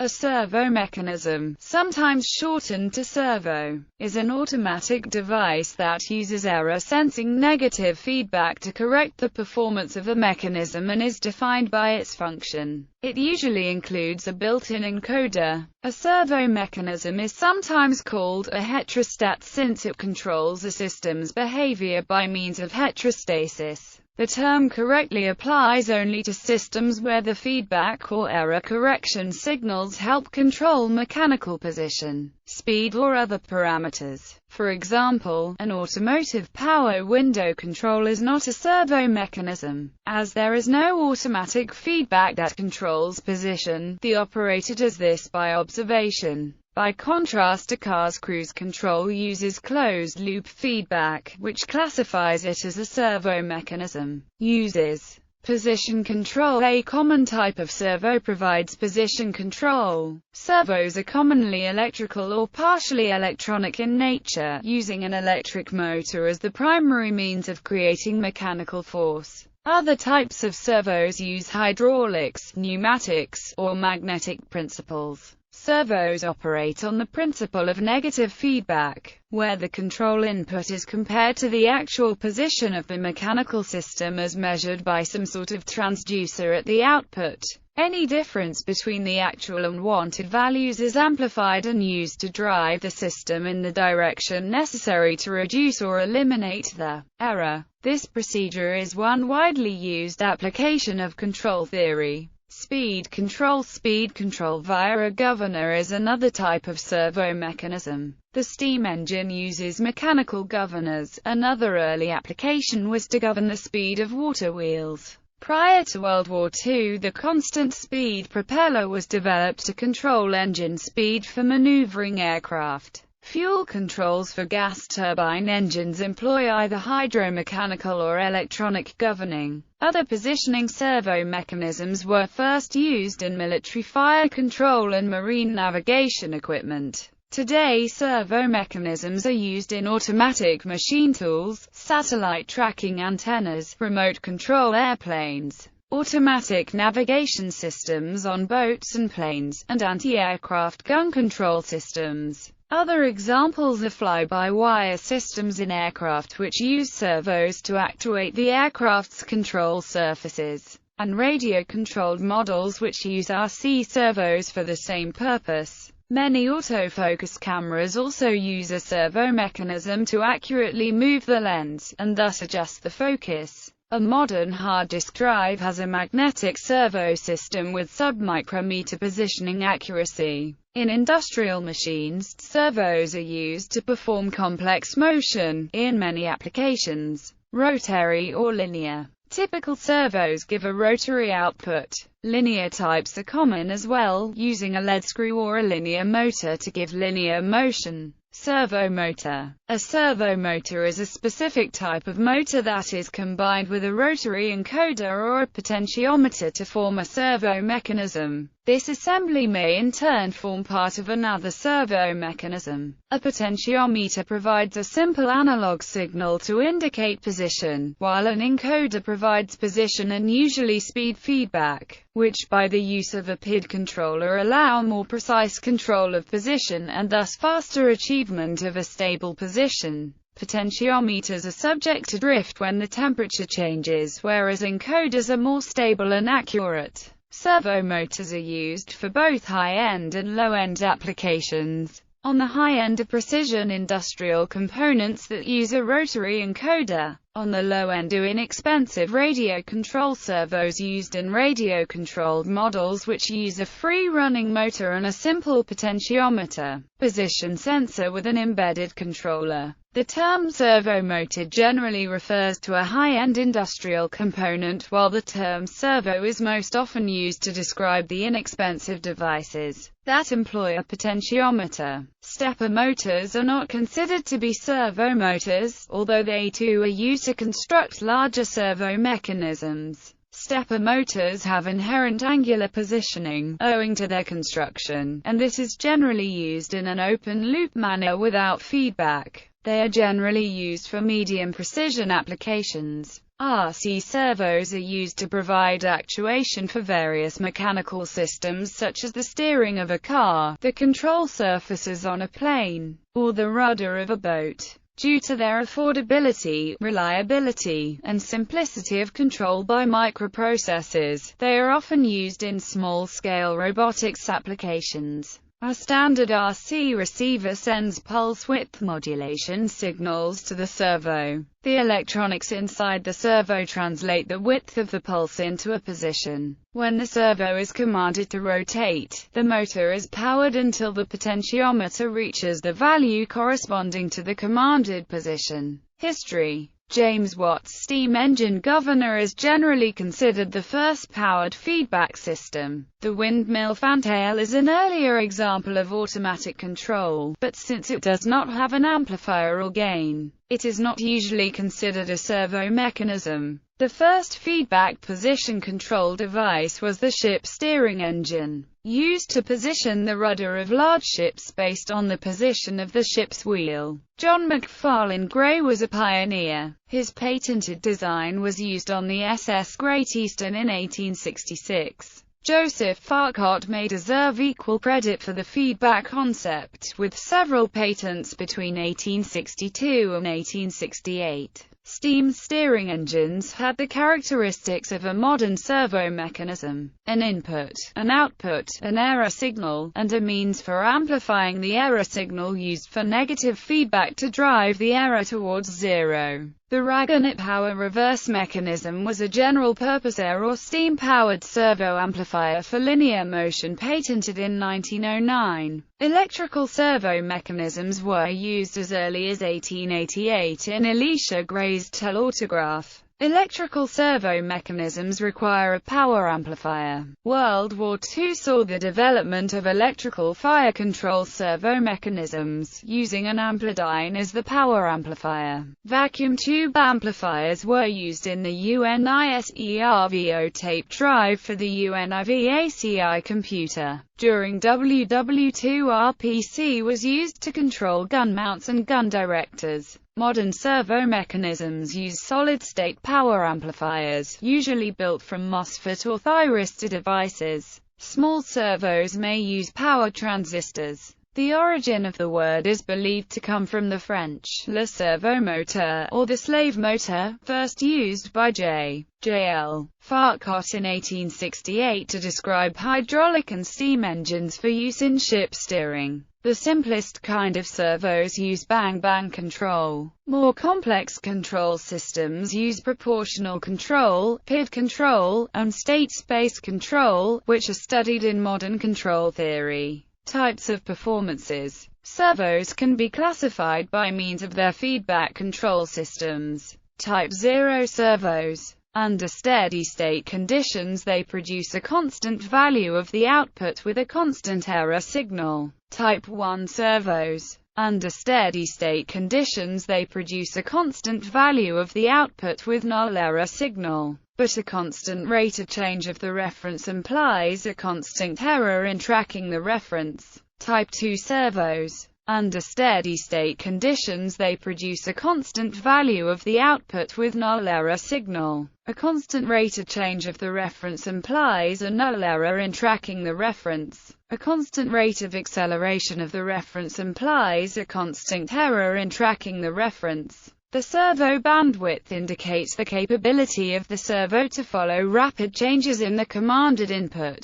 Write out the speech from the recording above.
A servo mechanism, sometimes shortened to servo, is an automatic device that uses error-sensing negative feedback to correct the performance of a mechanism and is defined by its function. It usually includes a built-in encoder. A servo mechanism is sometimes called a heterostat since it controls a system's behavior by means of heterostasis. The term correctly applies only to systems where the feedback or error correction signals help control mechanical position, speed or other parameters. For example, an automotive power window control is not a servo mechanism, as there is no automatic feedback that controls position. The operator does this by observation. By contrast, a car's cruise control uses closed-loop feedback, which classifies it as a servo mechanism. Uses position control. A common type of servo provides position control. Servos are commonly electrical or partially electronic in nature, using an electric motor as the primary means of creating mechanical force. Other types of servos use hydraulics, pneumatics, or magnetic principles. Servos operate on the principle of negative feedback, where the control input is compared to the actual position of the mechanical system as measured by some sort of transducer at the output. Any difference between the actual and wanted values is amplified and used to drive the system in the direction necessary to reduce or eliminate the error. This procedure is one widely used application of control theory. Speed control via a governor is another type of servo mechanism. The steam engine uses mechanical governors. Another early application was to govern the speed of water wheels. Prior to World War II, the constant speed propeller was developed to control engine speed for maneuvering aircraft. Fuel controls for gas turbine engines employ either hydromechanical or electronic governing. Other positioning servo mechanisms were first used in military fire control and marine navigation equipment. Today, servo mechanisms are used in automatic machine tools, satellite tracking antennas, remote control airplanes, automatic navigation systems on boats and planes, and anti-aircraft gun control systems. Other examples are fly-by-wire systems in aircraft which use servos to actuate the aircraft's control surfaces, and radio-controlled models which use RC servos for the same purpose. Many autofocus cameras also use a servo mechanism to accurately move the lens, and thus adjust the focus. A modern hard disk drive has a magnetic servo system with sub-micrometer positioning accuracy. In industrial machines, servos are used to perform complex motion, in many applications, rotary or linear. Typical servos give a rotary output. Linear types are common as well, using a lead screw or a linear motor to give linear motion. Servo motor. A servo motor is a specific type of motor that is combined with a rotary encoder or a potentiometer to form a servo mechanism. This assembly may in turn form part of another servo mechanism. A potentiometer provides a simple analog signal to indicate position, while an encoder provides position and usually speed feedback, which by the use of a PID controller allow more precise control of position and thus faster achievement of a stable position. Potentiometers are subject to drift when the temperature changes, whereas encoders are more stable and accurate. Servo motors are used for both high-end and low-end applications. On the high end are precision industrial components that use a rotary encoder. On the low end are inexpensive radio control servos used in radio-controlled models which use a free-running motor and a simple potentiometer. Position sensor with an embedded controller. The term servo motor generally refers to a high-end industrial component, while the term servo is most often used to describe the inexpensive devices that employ a potentiometer. Stepper motors are not considered to be servo motors, although they too are used to construct larger servo mechanisms. Stepper motors have inherent angular positioning, owing to their construction, and this is generally used in an open-loop manner without feedback. They are generally used for medium precision applications. RC servos are used to provide actuation for various mechanical systems such as the steering of a car, the control surfaces on a plane, or the rudder of a boat. Due to their affordability, reliability, and simplicity of control by microprocessors, they are often used in small-scale robotics applications. A standard RC receiver sends pulse-width modulation signals to the servo. The electronics inside the servo translate the width of the pulse into a position. When the servo is commanded to rotate, the motor is powered until the potentiometer reaches the value corresponding to the commanded position. History. James Watt's steam engine governor is generally considered the first powered feedback system. The windmill fantail is an earlier example of automatic control, but since it does not have an amplifier or gain, it is not usually considered a servo mechanism. The first feedback position control device was the ship steering engine, used to position the rudder of large ships based on the position of the ship's wheel. John Mcfarlane Gray was a pioneer. His patented design was used on the SS Great Eastern in 1866. Joseph Farquhar may deserve equal credit for the feedback concept, with several patents between 1862 and 1868. Steam steering engines had the characteristics of a modern servo mechanism: an input, an output, an error signal, and a means for amplifying the error signal used for negative feedback to drive the error towards zero. The Nagle power reverse mechanism was a general-purpose air or steam-powered servo amplifier for linear motion patented in 1909. Electrical servo mechanisms were used as early as 1888 in Elisha Gray's telautograph. Electrical servo mechanisms require a power amplifier. World War II saw the development of electrical fire control servo mechanisms, using an amplidyne as the power amplifier. Vacuum tube amplifiers were used in the UNISERVO tape drive for the UNIVACI computer. During WW2, RPC was used to control gun mounts and gun directors. Modern servo mechanisms use solid-state power amplifiers, usually built from MOSFET or thyristor devices. Small servos may use power transistors. The origin of the word is believed to come from the French le servomoteur, or the slave motor, first used by J.L. Farquhar in 1868 to describe hydraulic and steam engines for use in ship steering. The simplest kind of servos use bang-bang control. More complex control systems use proportional control, PID control, and state-space control, which are studied in modern control theory. Types of performances. Servos can be classified by means of their feedback control systems. Type 0 servos. Under steady-state conditions they produce a constant value of the output with a constant error signal. Type 1 servos. Under steady-state conditions they produce a constant value of the output with null error signal, but a constant rate of change of the reference implies a constant error in tracking the reference. Type 2 servos. Under steady-state conditions they produce a constant value of the output with null error signal. A constant rate of change of the reference implies a null error in tracking the reference. A constant rate of acceleration of the reference implies a constant error in tracking the reference. The servo bandwidth indicates the capability of the servo to follow rapid changes in the commanded input.